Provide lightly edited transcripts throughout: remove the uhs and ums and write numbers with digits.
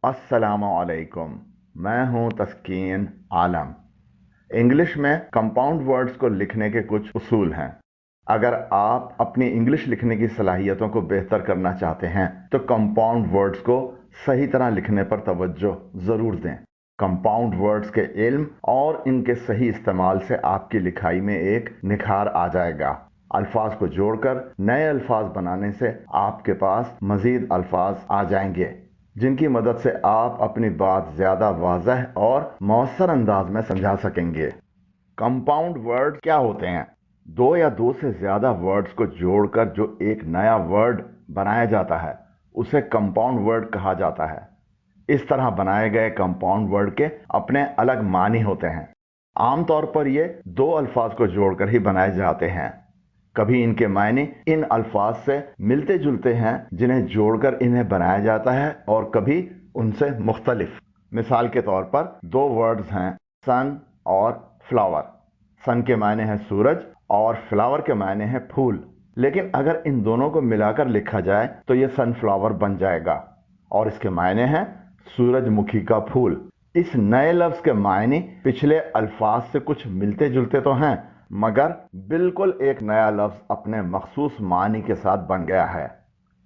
अस्सलामु अलैकुम। मैं हूं तस्कीन आलम। इंग्लिश में कंपाउंड वर्ड्स को लिखने के कुछ उसूल हैं। अगर आप अपनी इंग्लिश लिखने की सलाहियतों को बेहतर करना चाहते हैं तो कंपाउंड वर्ड्स को सही तरह लिखने पर तवज्जो ज़रूर दें। कंपाउंड वर्ड्स के इल्म और इनके सही इस्तेमाल से आपकी लिखाई में एक निखार आ जाएगा। अल्फाज को जोड़कर नए अल्फाज बनाने से आपके पास मज़ीद अल्फाज आ जाएंगे जिनकी मदद से आप अपनी बात ज़्यादा वाज़ह और मौसर अंदाज में समझा सकेंगे। कंपाउंड वर्ड क्या होते हैं? दो या दो से ज़्यादा वर्ड्स को जोड़कर जो एक नया वर्ड बनाया जाता है उसे कंपाउंड वर्ड कहा जाता है। इस तरह बनाए गए कंपाउंड वर्ड के अपने अलग मानी होते हैं। आमतौर पर ये दो अल्फाज को जोड़कर ही बनाए जाते हैं। कभी इनके मायने इन अल्फाज से मिलते जुलते हैं जिन्हें जोड़कर इन्हें बनाया जाता है और कभी उनसे मुख्तलिफ। मिसाल के तौर पर दो वर्ड्स हैं सन और फ्लावर। सन के मायने हैं सूरज और फ्लावर के मायने हैं फूल। लेकिन अगर इन दोनों को मिलाकर लिखा जाए तो यह सनफ्लावर बन जाएगा और इसके मायने हैं सूरजमुखी का फूल। इस नए लफ्ज के मायने पिछले अल्फाज से कुछ मिलते जुलते तो हैं मगर बिल्कुल एक नया लफ्ज अपने मखसूस मानी के साथ बन गया है।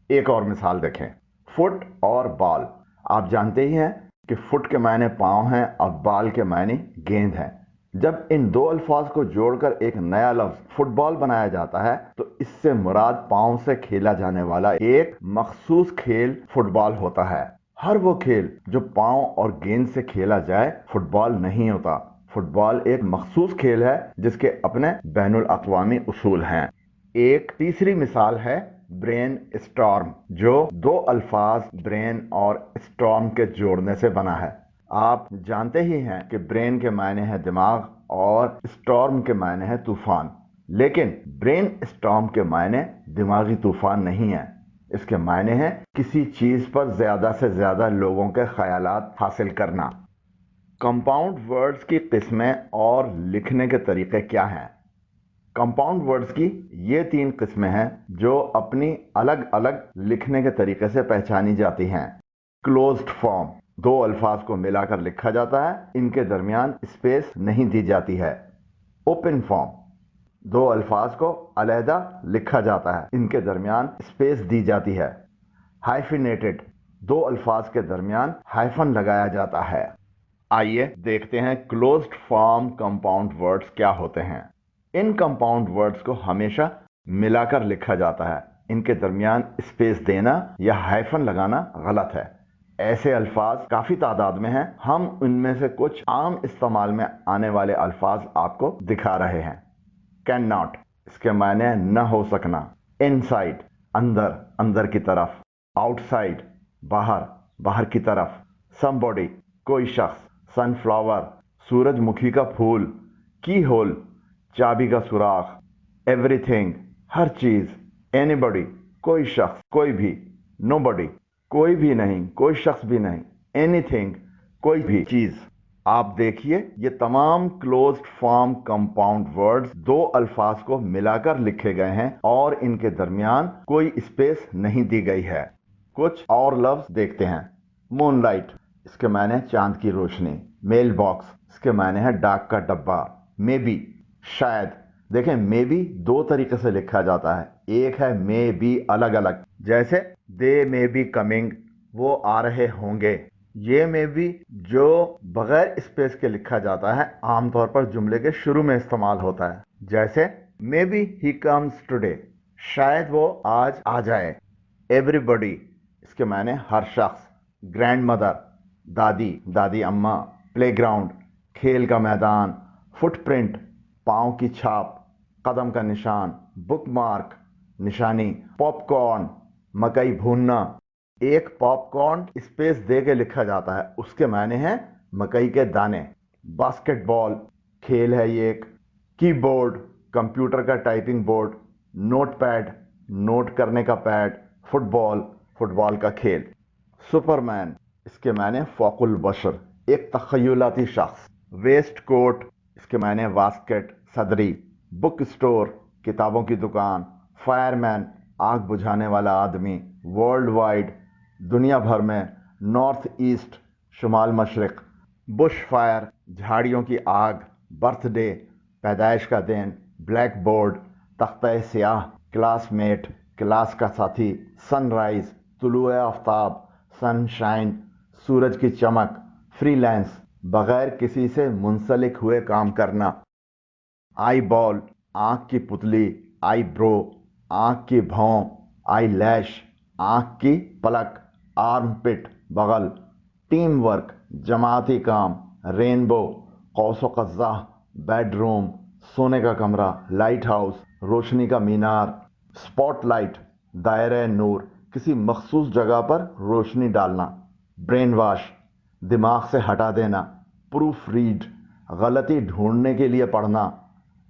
एक और मिसाल देखें, फुट और बॉल। आप जानते ही हैं कि फुट के मायने पांव हैं और बॉल के मायने गेंद हैं। जब इन दो अल्फाज को जोड़कर एक नया लफ्ज फुटबॉल बनाया जाता है तो इससे मुराद पांव से खेला जाने वाला एक मखसूस खेल फुटबॉल होता है। हर वो खेल जो पांव और गेंद से खेला जाए फुटबॉल नहीं होता। फुटबॉल एक मखसूस खेल है जिसके अपने बैनुल अक़वामी उसूल हैं। एक तीसरी मिसाल है ब्रेन स्टॉर्म, जो दो अल्फाज ब्रेन और स्टॉर्म के जोड़ने से बना है। आप जानते ही हैं कि ब्रेन के मायने है दिमाग और स्टॉर्म के मायने है तूफान। लेकिन ब्रेन स्टॉर्म के मायने दिमागी तूफान नहीं है। इसके मायने हैं किसी चीज पर ज्यादा से ज्यादा लोगों के ख्यालात हासिल करना। कंपाउंड वर्ड्स की किस्में और लिखने के तरीके क्या हैं? कंपाउंड वर्ड्स की ये तीन किस्में हैं जो अपनी अलग अलग लिखने के तरीके से पहचानी जाती हैं। क्लोज्ड फॉर्म, दो अल्फाज को मिलाकर लिखा जाता है, इनके दरमियान स्पेस नहीं दी जाती है। ओपन फॉर्म, दो अल्फाज को अलहदा लिखा जाता है, इनके दरमियान स्पेस दी जाती है। हाइफिनेटेड, दो अल्फाज के दरमियान हाइफन लगाया जाता है। आइए देखते हैं क्लोज्ड फॉर्म कंपाउंड वर्ड्स क्या होते हैं। इन कंपाउंड वर्ड्स को हमेशा मिलाकर लिखा जाता है। इनके दरमियान स्पेस देना या हाइफन लगाना गलत है। ऐसे अल्फाज काफी तादाद में हैं। हम इनमें से कुछ आम इस्तेमाल में आने वाले अल्फाज आपको दिखा रहे हैं। कैन नॉट, इसके मायने न हो सकना। इनसाइड, अंदर, अंदर की तरफ। आउटसाइड, बाहर, बाहर की तरफ। समबॉडी, कोई शख्स। सनफ्लावर, सूरजमुखी का फूल। की होल, चाबी का सुराख। एवरीथिंग, हर चीज। एनीबॉडी, कोई शख्स, कोई भी। नोबॉडी, कोई भी नहीं, कोई शख्स भी नहीं। एनीथिंग, कोई भी चीज। आप देखिए ये तमाम क्लोज्ड फॉर्म कंपाउंड वर्ड्स दो अल्फाज को मिलाकर लिखे गए हैं और इनके दरमियान कोई स्पेस नहीं दी गई है। कुछ और लफ्ज देखते हैं। मूनलाइट, इसके मायने चांद की रोशनी। मेल बॉक्स, इसके मायने है डाक का डब्बा। मे बी, शायद। देखें मे बी दो तरीके से लिखा जाता है। एक है मे बी अलग अलग, जैसे दे मे बी कमिंग, वो आ रहे होंगे। ये मे बी जो बगैर स्पेस के लिखा जाता है आमतौर पर जुमले के शुरू में इस्तेमाल होता है, जैसे may be he comes today, शायद वो आज आ जाए। एवरीबॉडी, इसके मायने हर शख्स। ग्रैंड मदर, दादी, दादी अम्मा। प्लेग्राउंड, खेल का मैदान। फुटप्रिंट, पाँव की छाप, कदम का निशान। बुकमार्क, निशानी। पॉपकॉर्न, मकई भूनना। एक पॉपकॉर्न स्पेस दे के लिखा जाता है, उसके मायने हैं मकई के दाने। बास्केटबॉल, खेल है ये एक। कीबोर्ड, कंप्यूटर का टाइपिंग बोर्ड। नोटपैड, नोट करने का पैड। फुटबॉल, फुटबॉल का खेल। सुपरमैन, इसके मायने फौकुल बशर, एक तखयलाती शख्स। वेस्ट कोट, इसके मायने वास्केट, सदरी। बुक स्टोर, किताबों की दुकान। फायरमैन, आग बुझाने वाला आदमी। वर्ल्ड वाइड, दुनिया भर में। नॉर्थ ईस्ट शुमाल मशरक, बुश फायर झाड़ियों की आग, बर्थडे पैदाइश का दिन, ब्लैक बोर्ड तख्ता स्याह, क्लासमेट क्लास का साथी, सनराइज तुलुए आफ्ताब, सनशाइन सूरज की चमक, फ्रीलांस बगैर किसी से मुंसलिक हुए काम करना, आई बॉल आंख की पुतली, आई ब्रो आंख की भौं, आई लैश आंख की पलक, आर्म पिट बगल, टीम वर्क जमाती काम, रेनबो कौसो कज़्ज़ाह, बेडरूम सोने का कमरा, लाइट हाउस रोशनी का मीनार, स्पॉटलाइट दायरे नूर किसी मखसूस जगह पर रोशनी डालना, ब्रेन वॉश दिमाग से हटा देना, प्रूफ रीड गलती ढूंढने के लिए पढ़ना,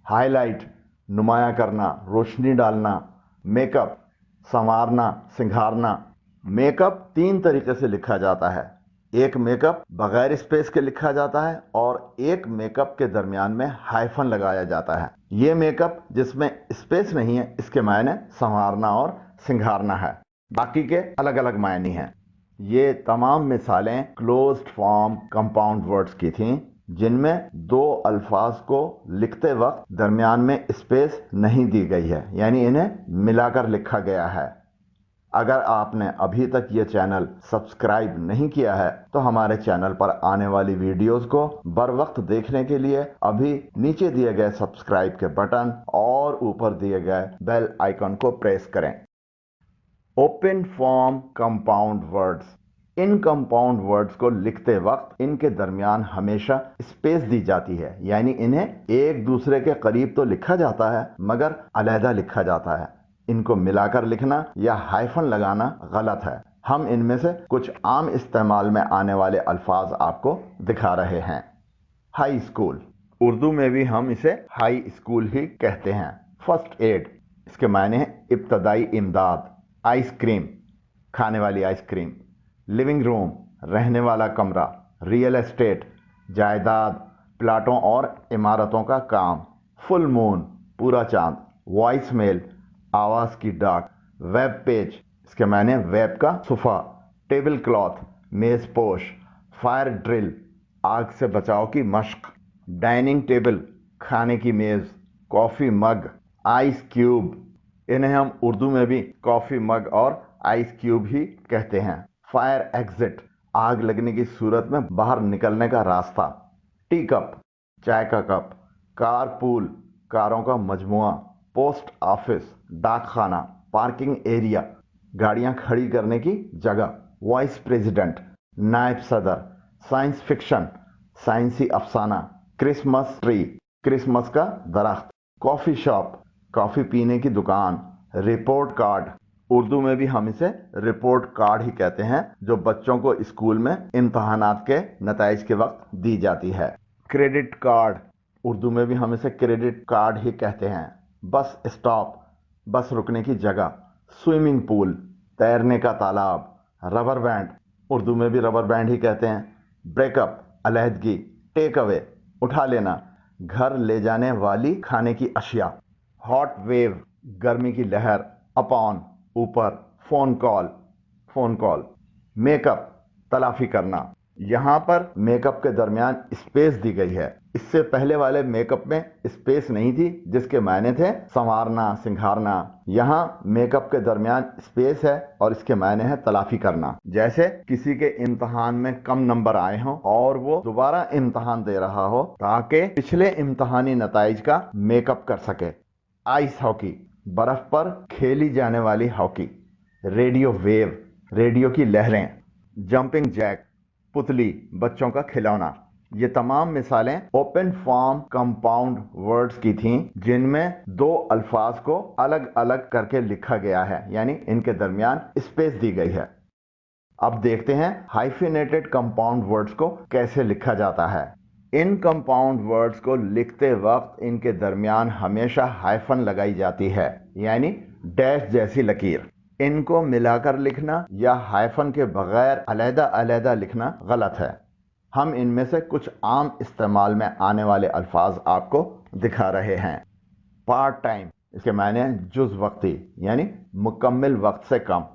हाईलाइट नुमाया करना, रोशनी डालना, मेकअप संवारना सिंगारना। मेकअप 3 तरीके से लिखा जाता है। एक मेकअप बगैर स्पेस के लिखा जाता है और एक मेकअप के दरमियान में हाइफन लगाया जाता है। ये मेकअप जिसमें स्पेस नहीं है, इसके मायने संवारना और सिंगारना है, बाकी के अलग अलग मायने हैं। ये तमाम मिसालें क्लोज्ड फॉर्म कंपाउंड वर्ड्स की थीं, जिनमें 2 अल्फाज को लिखते वक्त दरमियान में स्पेस नहीं दी गई है, यानी इन्हें मिलाकर लिखा गया है। अगर आपने अभी तक ये चैनल सब्सक्राइब नहीं किया है तो हमारे चैनल पर आने वाली वीडियोस को बर वक्त देखने के लिए अभी नीचे दिए गए सब्सक्राइब के बटन और ऊपर दिए गए बेल आइकन को प्रेस करें। Open form compound words. इन कंपाउंड वर्ड्स को लिखते वक्त इनके दरमियान हमेशा स्पेस दी जाती है, यानी इन्हें एक दूसरे के करीब तो लिखा जाता है मगर अलहदा लिखा जाता है। इनको मिलाकर लिखना या हाइफन लगाना गलत है। हम इनमें से कुछ आम इस्तेमाल में आने वाले अल्फाज आपको दिखा रहे हैं। हाई स्कूल, उर्दू में भी हम इसे हाई स्कूल ही कहते हैं। फर्स्ट एड, इसके मायने हैं इब्तदाई इमदाद। आइसक्रीम, खाने वाली आइसक्रीम। लिविंग रूम, रहने वाला कमरा। रियल एस्टेट, जायदाद, प्लाटों और इमारतों का काम। फुल मून, पूरा चांद। वॉइस मेल, आवाज की डाक। वेब पेज, इसके मायने वेब का सुफा। टेबल क्लॉथ, मेज पोश। फायर ड्रिल, आग से बचाव की मश्क। डाइनिंग टेबल, खाने की मेज। Coffee mug. आइस क्यूब, इन्हें हम उर्दू में भी कॉफी मग और आइस क्यूब ही कहते हैं। फायर एग्जिट, आग लगने की सूरत में बाहर निकलने का रास्ता। टी कप, चाय का कप। कार पूल, कारों का मजमुआ। पोस्ट ऑफिस, डाक खाना। पार्किंग एरिया, गाड़ियां खड़ी करने की जगह। वाइस प्रेसिडेंट, नायब सदर। साइंस फिक्शन, साइंसी अफसाना। क्रिसमस ट्री, क्रिसमस का दरख्त। कॉफी शॉप, कॉफी पीने की दुकान। रिपोर्ट कार्ड, उर्दू में भी हम इसे रिपोर्ट कार्ड ही कहते हैं, जो बच्चों को स्कूल में इम्तहानात के नताइज के वक्त दी जाती है। क्रेडिट कार्ड, उर्दू में भी हम इसे क्रेडिट कार्ड ही कहते हैं। बस स्टॉप, बस रुकने की जगह। स्विमिंग पूल, तैरने का तालाब। रबर बैंड, उर्दू में भी रबर बैंड ही कहते हैं। ब्रेकअप, अलहदगी। टेक अवे, उठा लेना, घर ले जाने वाली खाने की अशिया। हॉट वेव, गर्मी की लहर। अपॉन, ऊपर। Phone call, phone call. Make up, तलाफी करना। यहां पर मेकअप के दरमियान स्पेस दी गई है। इससे पहले वाले मेकअप में स्पेस नहीं थी, जिसके मायने थे संवारना सिंगारना। यहां मेकअप के दरमियान स्पेस है और इसके मायने है तलाफी करना। जैसे किसी के इम्तहान में कम नंबर आए हों और वो दोबारा इम्तहान दे रहा हो ताकि पिछले इम्तहानी नताइज का मेकअप कर सके। आइस हॉकी, बर्फ पर खेली जाने वाली हॉकी। रेडियो वेव, रेडियो की लहरें। जंपिंग जैक, पुतली, बच्चों का खिलौना। ये तमाम मिसालें ओपन फॉर्म कंपाउंड वर्ड्स की थीं, जिनमें 2 अल्फाज को अलग अलग करके लिखा गया है, यानी इनके दरमियान स्पेस दी गई है। अब देखते हैं हाइफिनेटेड कंपाउंड वर्ड्स को कैसे लिखा जाता है। इन कंपाउंड वर्ड्स को लिखते वक्त इनके दरमियान हमेशा हाइफन लगाई जाती है, यानी डैश जैसी लकीर। इनको मिलाकर लिखना या हाइफन के बगैर अलहदा अलहदा लिखना गलत है। हम इनमें से कुछ आम इस्तेमाल में आने वाले अल्फाज आपको दिखा रहे हैं। पार्ट टाइम, इसके मायने जुज़ वक्ती, यानी मुकम्मल वक्त से कम।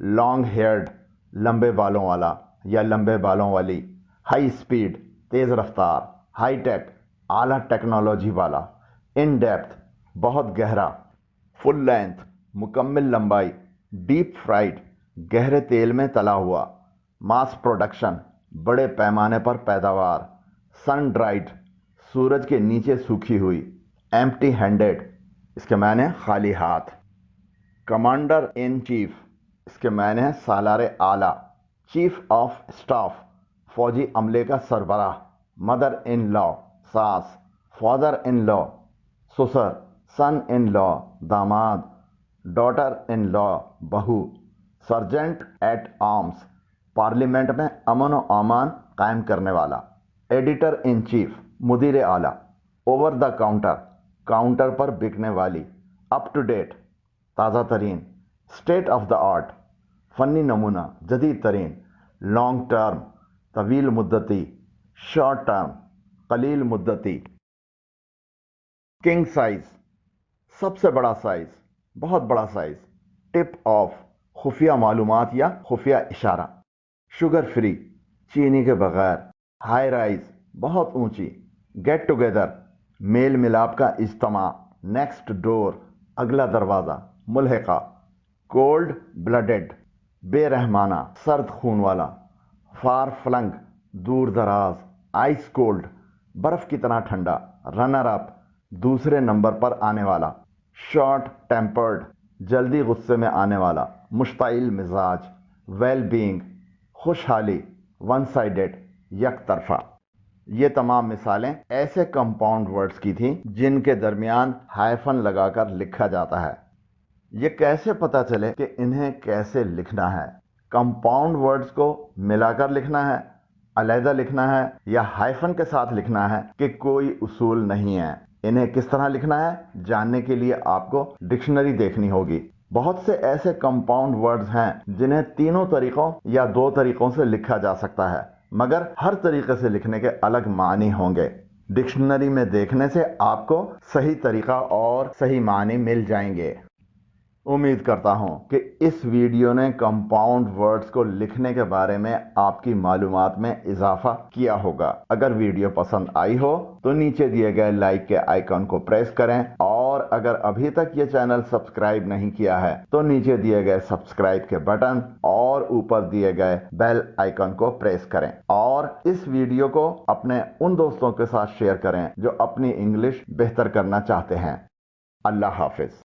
लॉन्ग हेयर्ड, लंबे बालों वाला। یا لمبے بالوں والی، ہائی سپیڈ تیز رفتار، ہائی ٹیک اعلیٰ ٹیکنالوجی والا، ان ڈیپتھ بہت گہرا، فل لینتھ مکمل لمبائی، ڈیپ فرائیڈ گہرے تیل میں تلا ہوا، ماس پروڈکشن بڑے پیمانے پر پیداوار، سن ڈرائیڈ سورج کے نیچے سوکھی ہوئی، ایمپٹی ہینڈڈ اس کے معنی خالی ہاتھ، کمانڈر ان چیف اس کے معنی ہے سالار اعلیٰ، چیف آف اسٹاف فوجی عملے کا سربراہ، مدر ان لا ساس، فادر ان لا سسر، سن ان لا داماد، ڈاٹر ان لا بہو، سرجنٹ ایٹ آرمز پارلیمنٹ میں امن و امان قائم کرنے والا، ایڈیٹر ان چیف مدیر اعلیٰ، اوور دا کاؤنٹر کاؤنٹر پر بکنے والی، اپ ٹو ڈیٹ تازہ ترین، اسٹیٹ آف دا آرٹ فنی نمونہ جدید ترین، لانگ ٹرم طویل مدتی، شارٹ ٹرم قلیل مدتی، کنگ سائز سب سے بڑا سائز، بہت بڑا سائز، ٹپ آف خفیہ معلومات یا خفیہ اشارہ، شوگر فری چینی کے بغیر، ہائی رائز بہت اونچی، گیٹ ٹوگیدر میل ملاپ کا اجتماع، نیکسٹ ڈور اگلا دروازہ، ملحقہ، کولڈ بلڈڈ بے رحمانہ سرد خون والا، فار فلنگ دور دراز، آئس کولڈ برف کی طرح ٹھنڈا، رنر اپ دوسرے نمبر پر آنے والا، شارٹ ٹیمپرڈ جلدی غصے میں آنے والا، مشتعل مزاج، ویل بینگ خوشحالی، ون سائیڈڈ یک طرفہ۔ یہ تمام مثالیں ایسے کمپاؤنڈ ورڈز کی تھیں جن کے درمیان ہائفن لگا کر لکھا جاتا ہے۔ یہ کیسے پتہ چلے کہ انہیں کیسے لکھنا ہے؟ کمپاؤنڈ ورڈز کو ملا کر لکھنا ہے، علیحدہ لکھنا ہے یا ہائفن کے ساتھ لکھنا ہے کہ کوئی اصول نہیں ہے۔ انہیں کس طرح لکھنا ہے جاننے کے لیے آپ کو ڈکشنری دیکھنی ہوگی۔ بہت سے ایسے کمپاؤنڈ ورڈز ہیں جنہیں تینوں طریقوں یا دو طریقوں سے لکھا جا سکتا ہے، مگر ہر طریقے سے لکھنے کے الگ معنی ہوں گے۔ ڈکشنری میں دیکھنے سے آپ کو صحیح طریقہ اور صحیح معنی مل جائیں گے۔ امید کرتا ہوں کہ اس ویڈیو نے کمپاؤنڈ ورڈز کو لکھنے کے بارے میں آپ کی معلومات میں اضافہ کیا ہوگا۔ اگر ویڈیو پسند آئی ہو تو نیچے دیے گئے لائک کے آئیکن کو پریس کریں، اور اگر ابھی تک یہ چینل سبسکرائب نہیں کیا ہے تو نیچے دیے گئے سبسکرائب کے بٹن اور اوپر دیے گئے بیل آئیکن کو پریس کریں، اور اس ویڈیو کو اپنے ان دوستوں کے ساتھ شیئر کریں جو اپنی انگلش بہتر کرنا چاہتے ہیں۔ اللہ حافظ۔